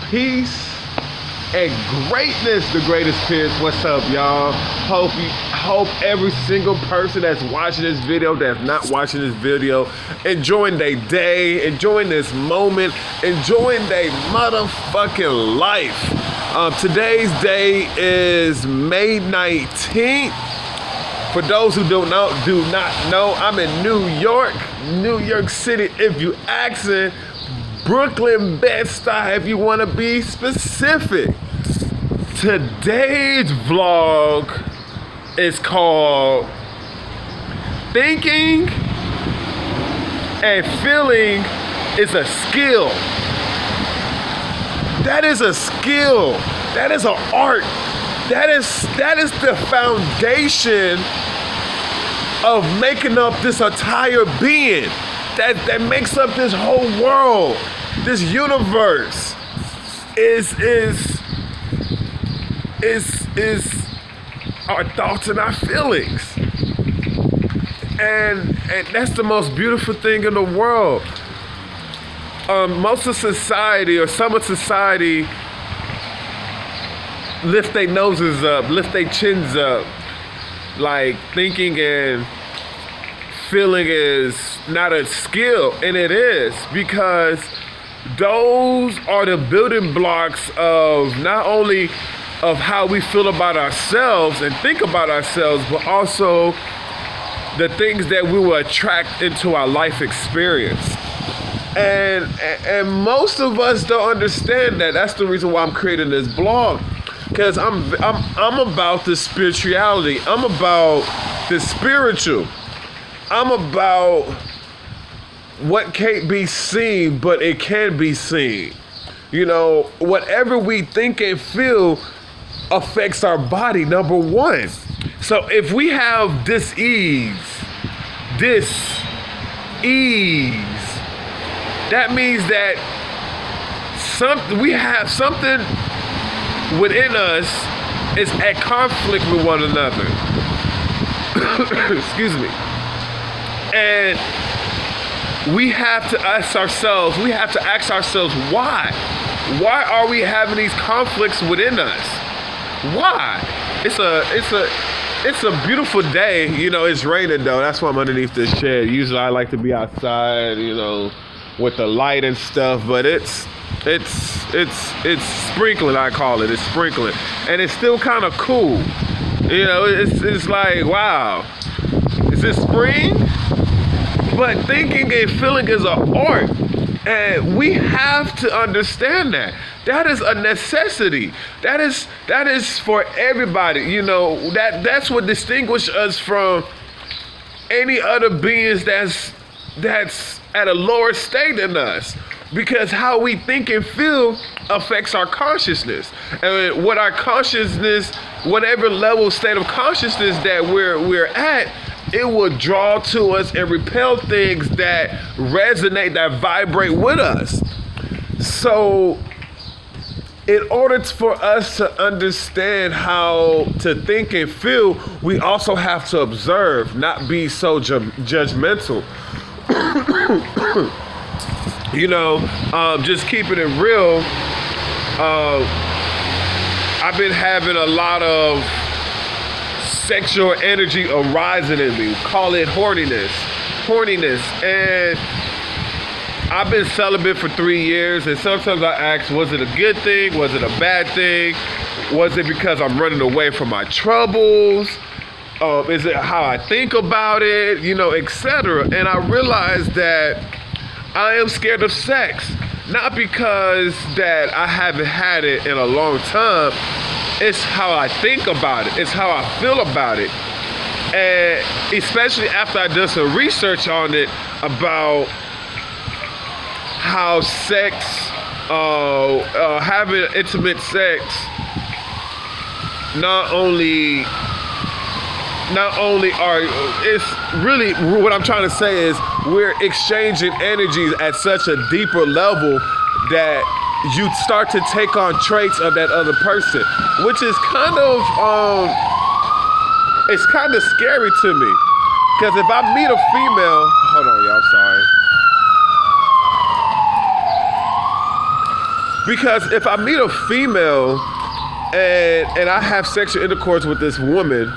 peace and greatness. The greatest Pierce. What's up, y'all? Hope every single person that's watching this video, that's not watching this video, enjoying their day, enjoying this moment, enjoying their motherfucking life. Today's day is May 19th. For those who do not know, I'm in New York City. If you asking, Brooklyn, Bed-Stuy, if you want to be specific. Today's vlog is called Thinking and Feeling is a Skill. That is a skill. That is an art. That is the foundation of making up this entire being. That makes up this whole world. This universe is our thoughts and our feelings. And that's the most beautiful thing in the world. Most of society, or some of society, lift their noses up, lift their chins up, like thinking and feeling is not a skill, and it is, because those are the building blocks of not only of how we feel about ourselves and think about ourselves, but also the things that we will attract into our life experience. And most of us don't understand that. That's the reason why I'm creating this blog, because I'm about the spirituality. I'm about the spiritual. I'm about what can't be seen, but it can be seen. You know, whatever we think and feel affects our body, number one. So if we have dis-ease, that means that we have something within us is at conflict with one another. Excuse me. And we have to ask ourselves why? Why are we having these conflicts within us? Why? It's a beautiful day. You know, it's raining though. That's why I'm underneath this shed. Usually I like to be outside, you know, with the light and stuff, but it's sprinkling, I call it. It's sprinkling. And it's still kind of cool. You know, it's like, wow. Is it spring? But thinking and feeling is an art. And we have to understand that. That is a necessity. That is for everybody. You know, that's what distinguishes us from any other beings that's at a lower state than us. Because how we think and feel affects our consciousness. And what our consciousness, whatever level state of consciousness that we're at, it will draw to us and repel things that resonate, that vibrate with us. So in order for us to understand how to think and feel, we also have to observe, not be so judgmental. You know, just keeping it real, I've been having a lot of sexual energy arising in me. Call it horniness. And I've been celibate for 3 years, and sometimes I ask, was it a good thing? Was it a bad thing? Was it because I'm running away from my troubles? Is it how I think about it? You know, etc. And I realized that I am scared of sex. Not because that I haven't had it in a long time. It's how I think about it. It's how I feel about it. And especially after I did some research on it about how sex, having intimate sex, not only it's really, what I'm trying to say is we're exchanging energies at such a deeper level that you start to take on traits of that other person, which is kind of it's kind of scary to me, because if I meet a female, hold on y'all, I'm sorry. Because if I meet a female and I have sexual intercourse with this woman,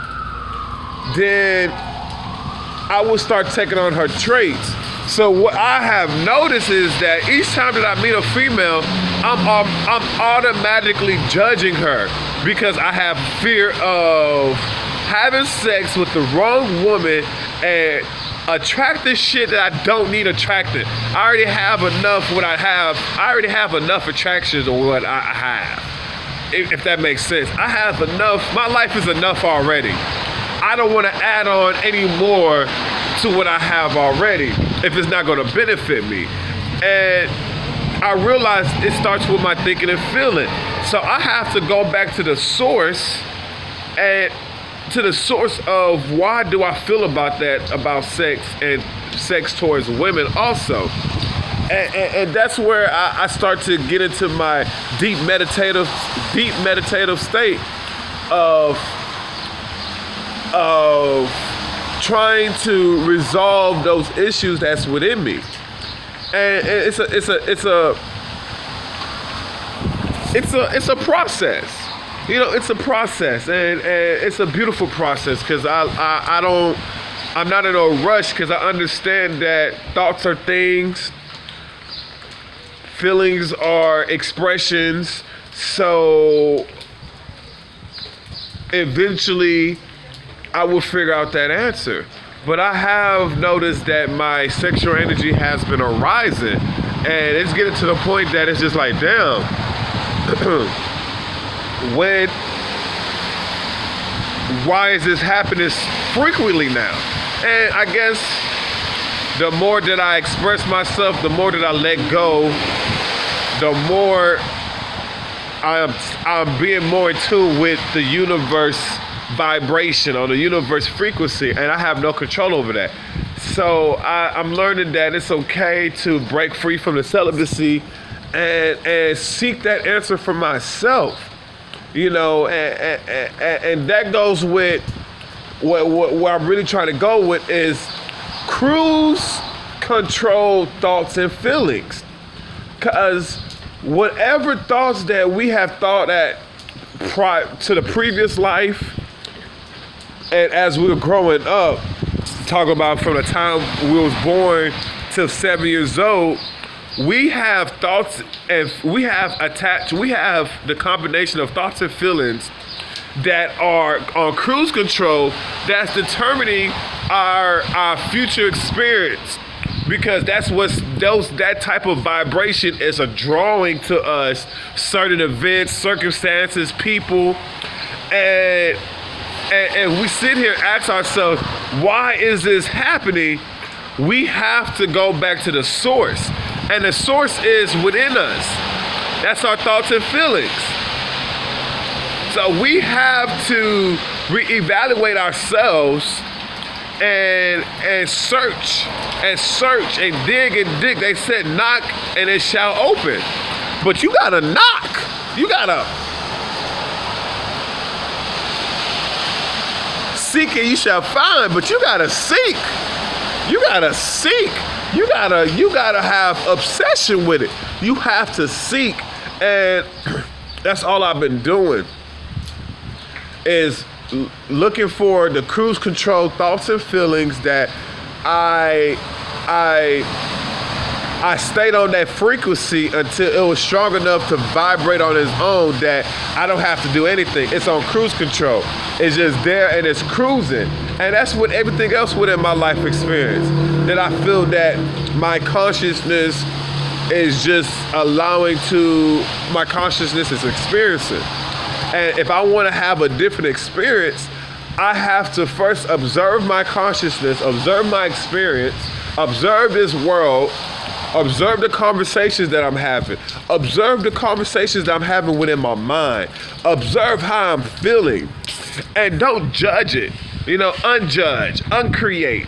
then I will start taking on her traits. So what I have noticed is that each time that I meet a female, I'm automatically judging her because I have fear of having sex with the wrong woman and attracting shit that I don't need attracted. I already have enough what I have. I already have enough attractions on what I have. If that makes sense. I have enough. My life is enough already. I don't want to add on any more to what I have already if it's not going to benefit me. And I realize it starts with my thinking and feeling. So I have to go back to the source and to the source of why do I feel about that, about sex and sex towards women also. And that's where I start to get into my deep meditative state of trying to resolve those issues that's within me. And it's a process. You know, it's a process, and it's a beautiful process because I'm not in a rush because I understand that thoughts are things, feelings are expressions, so eventually I will figure out that answer. But I have noticed that my sexual energy has been arising, and it's getting to the point that it's just like, damn, why is this happening frequently now? And I guess the more that I express myself, the more that I let go, the more I'm being more in tune with the universe vibration or the universe frequency, and I have no control over that. So I'm learning that it's okay to break free from the celibacy and seek that answer for myself. You know, and that goes with what I'm really trying to go with is cruise control thoughts and feelings. Because whatever thoughts that we have thought to the previous life, and as we were growing up, talking about from the time we was born till 7 years old, we have thoughts and we have the combination of thoughts and feelings that are on cruise control that's determining our future experience, because that type of vibration is a drawing to us certain events, circumstances, people, and we sit here and ask ourselves, why is this happening? We have to go back to the source. And the source is within us. That's our thoughts and feelings. So we have to reevaluate ourselves and search and dig. They said knock and it shall open. But you gotta knock. You gotta seek and you shall find, but you gotta seek. You gotta seek. You gotta have obsession with it. You have to seek, and that's all I've been doing is looking for the cruise control thoughts and feelings that I stayed on that frequency until it was strong enough to vibrate on its own that I don't have to do anything. It's on cruise control. It's just there and it's cruising. And that's what everything else within my life experience. That I feel that my consciousness is just my consciousness is experiencing. And if I want to have a different experience, I have to first observe my consciousness, observe my experience, observe this world, observe the conversations that I'm having, observe the conversations that I'm having within my mind, observe how I'm feeling, and don't judge it. You know, unjudge, uncreate,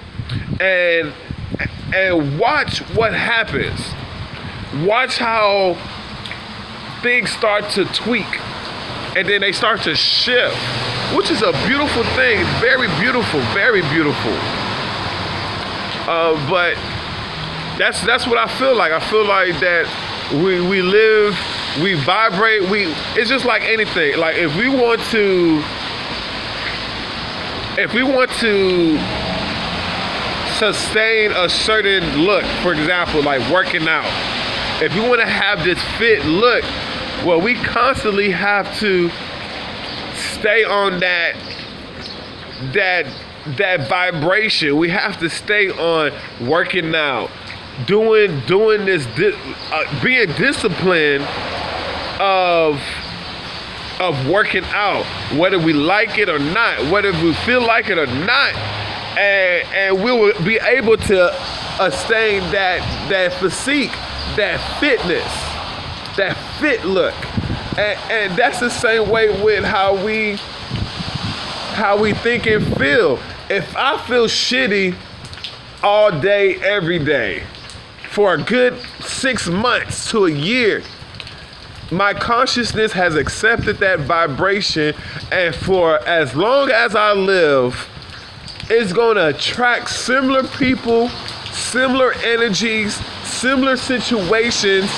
and watch what happens. Watch how things start to tweak, and then they start to shift, which is a beautiful thing. Very beautiful, very beautiful. But that's what I feel like. I feel like that we live We vibrate. It's just like anything. Like if we want to sustain a certain look, for example, like working out. If you want to have this fit look, well, we constantly have to stay on that vibration. We have to stay on working out, doing this, being disciplined of working out, whether we like it or not, whether we feel like it or not, and we will be able to sustain that physique, that fitness, that fit look, and that's the same way with how we think and feel. If I feel shitty all day, every day, for a good 6 months to a year, my consciousness has accepted that vibration, and for as long as I live, it's gonna attract similar people, similar energies, similar situations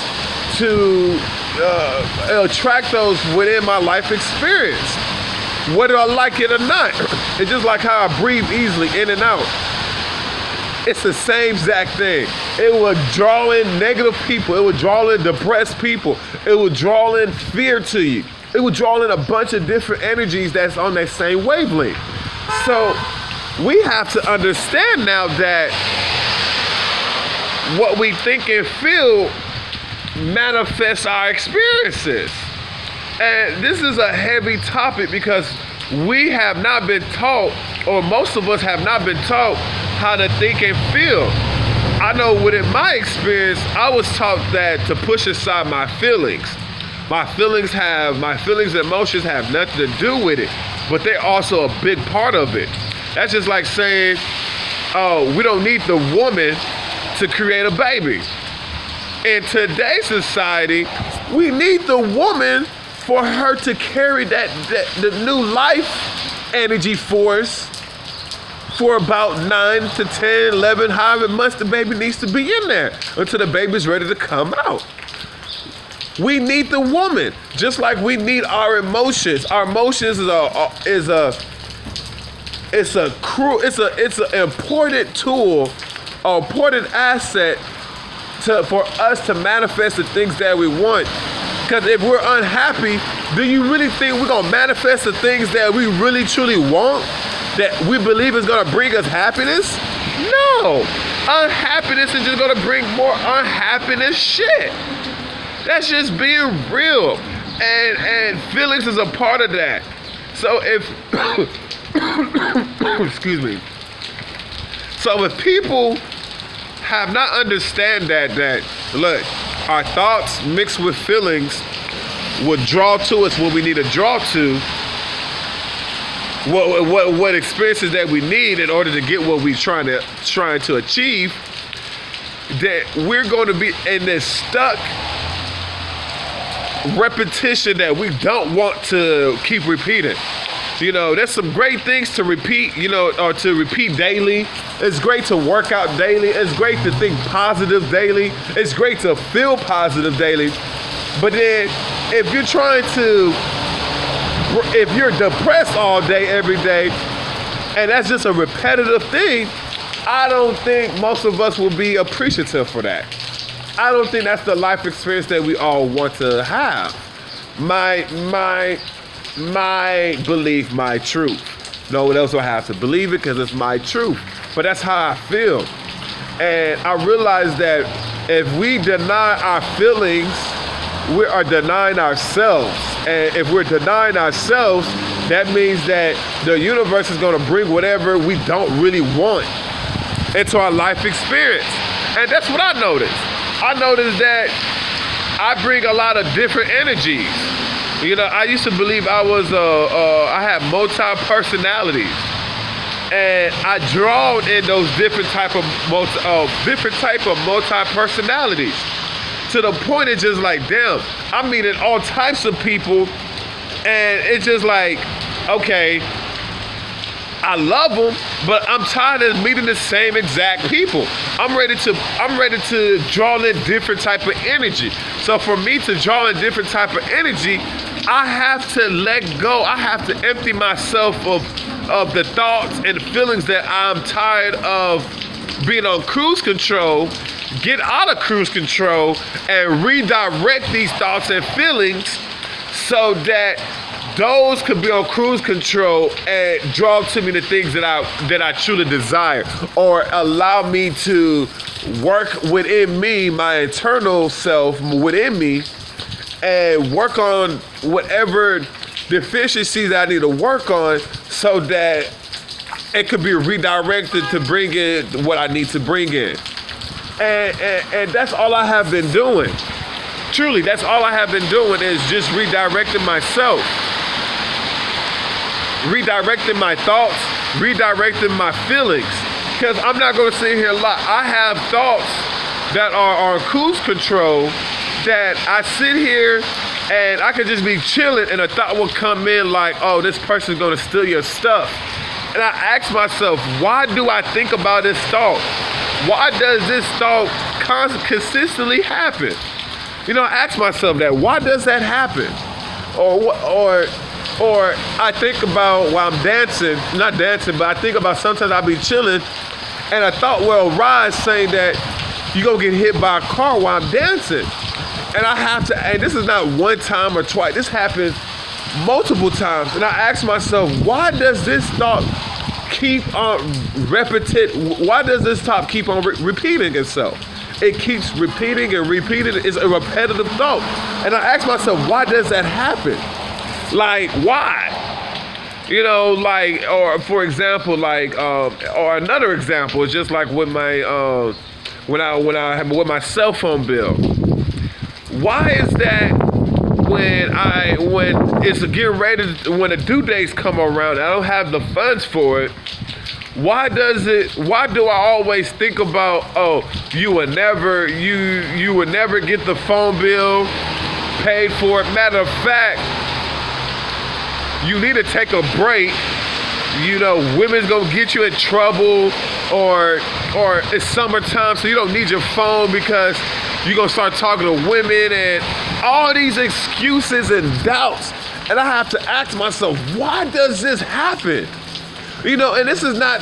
to attract those within my life experience, whether I like it or not. It's just like how I breathe easily in and out. It's the same exact thing. It will draw in negative people. It will draw in depressed people. It will draw in fear to you. It will draw in a bunch of different energies that's on that same wavelength. So we have to understand now that what we think and feel manifests our experiences. And this is a heavy topic because we have not been taught, or most of us have not been taught, how to think and feel. I know within my experience, I was taught that to push aside my feelings. My feelings and emotions have nothing to do with it, but they're also a big part of it. That's just like saying, oh, we don't need the woman to create a baby. In today's society, we need the woman for her to carry the new life energy force for about 9 to 10, 11, however months the baby needs to be in there until the baby's ready to come out. We need the woman, just like we need our emotions. Our emotions is an important tool, an important asset for us to manifest the things that we want. Because if we're unhappy, do you really think we're gonna manifest the things that we really truly want, that we believe is gonna bring us happiness? No. Unhappiness is just gonna bring more unhappiness shit. That's just being real. And feelings is a part of that. So if excuse me. So if people have not understand that look, our thoughts mixed with feelings will draw to us what we need to draw to, what experiences that we need in order to get what we're trying to achieve, that we're going to be in this stuck repetition that we don't want to keep repeating. You know, there's some great things to repeat, or to repeat daily. It's great to work out daily. It's great to think positive daily. It's great to feel positive daily. But then if you're depressed all day, every day, and that's just a repetitive thing, I don't think most of us will be appreciative for that. I don't think that's the life experience that we all want to have. My belief, my truth. No one else will have to believe it because it's my truth. But that's how I feel. And I realize that if we deny our feelings, we are denying ourselves. And if we're denying ourselves, that means that the universe is going to bring whatever we don't really want into our life experience. And that's what I noticed. I noticed that I bring a lot of different energies. I used to believe I had multi-personalities, and I draw in those different type of multi-personalities, to the point it's just like, damn, I'm meeting all types of people, and it's just like, okay, I love them, but I'm tired of meeting the same exact people. I'm ready to draw in different type of energy. So for me to draw in different type of energy, I have to let go. I have to empty myself of the thoughts and feelings that I'm tired of being on cruise control, get out of cruise control and redirect these thoughts and feelings so that those could be on cruise control and draw to me the things that I truly desire, or allow me to work within me, my internal self within me, and work on whatever deficiencies I need to work on so that it could be redirected to bring in what I need to bring in. And that's all I have been doing. Truly, that's all I have been doing is just redirecting myself. Redirecting my thoughts, redirecting my feelings. Because I'm not going to sit here and lie. I have thoughts that are on cruise control that I sit here and I could just be chilling and a thought will come in like, oh, this person's going to steal your stuff. And I ask myself, why do I think about this thought? Why does this thought consistently happen? You know, I ask myself that. Why does that happen? Or I think about while I'm dancing, not dancing, but I think about sometimes I'll be chilling and a thought will arise saying that you're going to get hit by a car while I'm dancing. And I have to, and this is not one time or twice, this happens multiple times. And I ask myself, why does this thought keep on why does this thought keep on repeating itself? It keeps repeating and repeating. It's a repetitive thought. And I ask myself, why does that happen? Like, why? You know, like, or for example, like, or another example is just like with my, when I have with my cell phone bill. Why is that when it's getting ready, when the due dates come around, I don't have the funds for it? Why do I always think about, oh, you would never get the phone bill paid for it? Matter of fact, you need to take a break. You know, women's gonna get you in trouble, or it's summertime, so you don't need your phone because you're gonna start talking to women and all these excuses and doubts. And I have to ask myself, why does this happen? You know, and this is not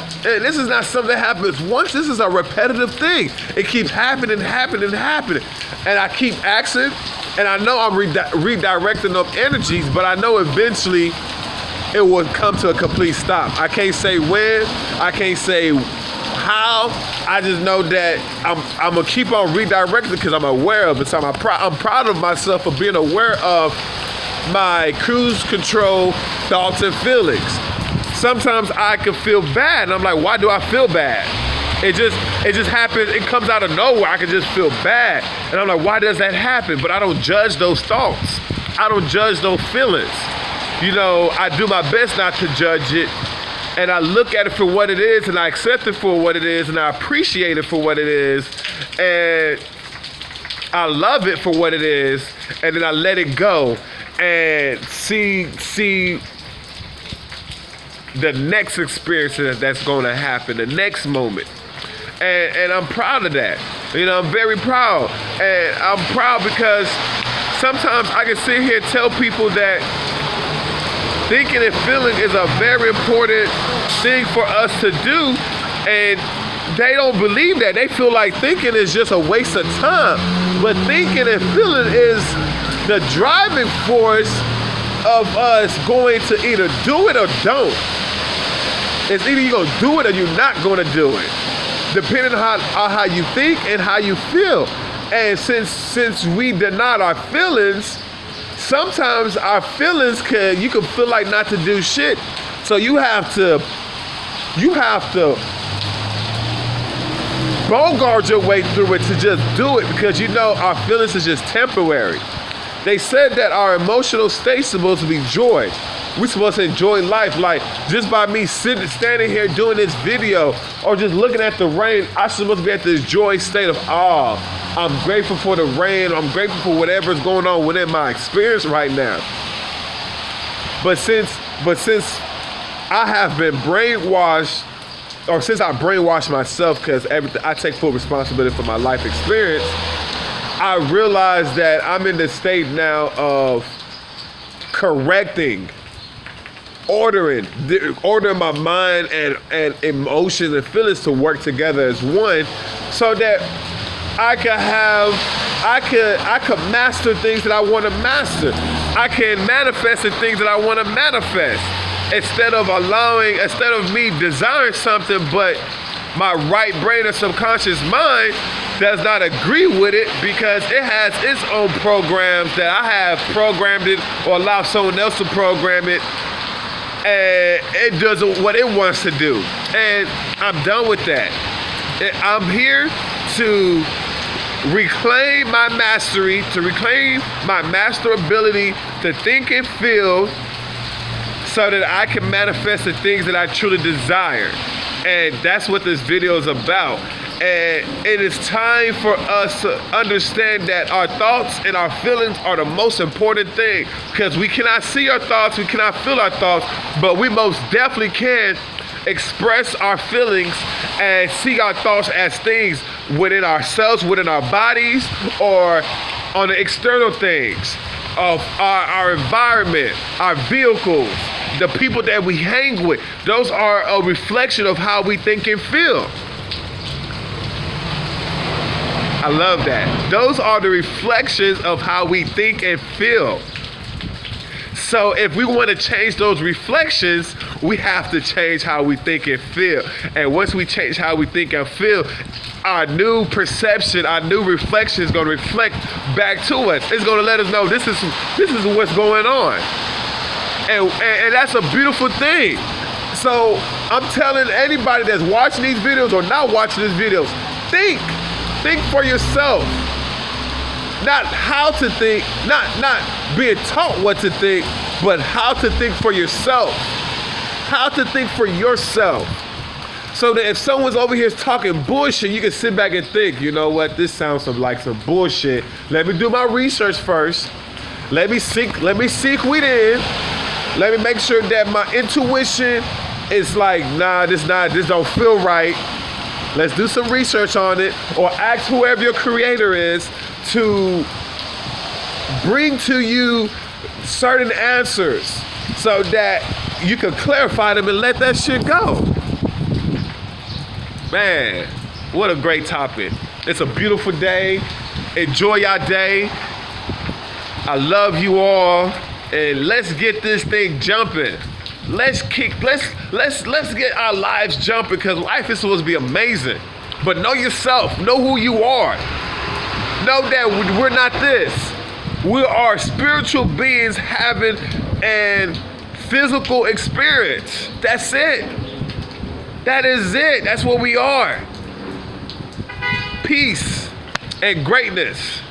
something that happens once. This is a repetitive thing. It keeps happening. And I keep asking, and I know I'm redirecting them energies, but I know eventually it will come to a complete stop. I can't say when, I can't say how. I just know that I'm gonna keep on redirecting because I'm aware of it. So I'm proud of myself for being aware of my cruise control thoughts and feelings. Sometimes I can feel bad, and I'm like, why do I feel bad? It just happens. It comes out of nowhere. I can just feel bad, and I'm like, why does that happen? But I don't judge those thoughts. I don't judge those feelings. You know, I do my best not to judge it, and I look at it for what it is, and I accept it for what it is, and I appreciate it for what it is, and I love it for what it is, and then I let it go and see the next experience that's going to happen, the next moment. And I'm proud of that. You know, I'm very proud. And I'm proud because sometimes I can sit here and tell people that thinking and feeling is a very important thing for us to do, and they don't believe that. They feel like thinking is just a waste of time. But thinking and feeling is the driving force of us going to either do it or don't. It's either you're going to do it or you're not going to do it, depending on how you think and how you feel. And since we deny our feelings, sometimes our feelings you can feel like not to do shit. So you have to bogart your way through it to just do it, because you know our feelings is just temporary. They said that our emotional state's supposed to be joy. We're supposed to enjoy life. Like, just by me standing here doing this video or just looking at the rain, I'm supposed to be at this joy state of awe. I'm grateful for the rain. I'm grateful for whatever's going on within my experience right now. But since I have been brainwashed, or since I brainwashed myself, because I take full responsibility for my life experience, I realized that I'm in the state now of correcting, ordering my mind and emotions and feelings to work together as one, so that I could master things that I want to master. I can manifest the things that I want to manifest. Instead of me desiring something, but my right brain or subconscious mind does not agree with it because it has its own programs that I have programmed it or allow someone else to program it, and it does what it wants to do. And I'm done with that. I'm here to reclaim my mastery, to reclaim my master ability to think and feel, so that I can manifest the things that I truly desire. And that's what this video is about. And it is time for us to understand that our thoughts and our feelings are the most important thing, because we cannot see our thoughts, we cannot feel our thoughts, but we most definitely can express our feelings and see our thoughts as things within ourselves, within our bodies, or on the external things of our environment, our vehicles, the people that we hang with. Those are a reflection of how we think and feel. I love that. Those are the reflections of how we think and feel. So if we want to change those reflections, we have to change how we think and feel. And once we change how we think and feel, our new perception, our new reflection is going to reflect back to us. It's going to let us know this is what's going on. And that's a beautiful thing. So I'm telling anybody that's watching these videos or not watching these videos, think for yourself. Not how to think, not being taught what to think, but how to think for yourself. How to think for yourself. So that if someone's over here talking bullshit, you can sit back and think, you know what, this sounds like some bullshit. Let me do my research first. Let me seek weed in. Let me make sure that my intuition is like, nah, this don't feel right. Let's do some research on it, or ask whoever your creator is to bring to you certain answers so that you can clarify them and let that shit go. Man, what a great topic. It's a beautiful day. Enjoy your day. I love you all, and let's get this thing jumping. Let's get our lives jumping, because life is supposed to be amazing. But know yourself, know who you are. Know that we're not this. We are spiritual beings having an physical experience. That's it. That is it. That's what we are. Peace and greatness.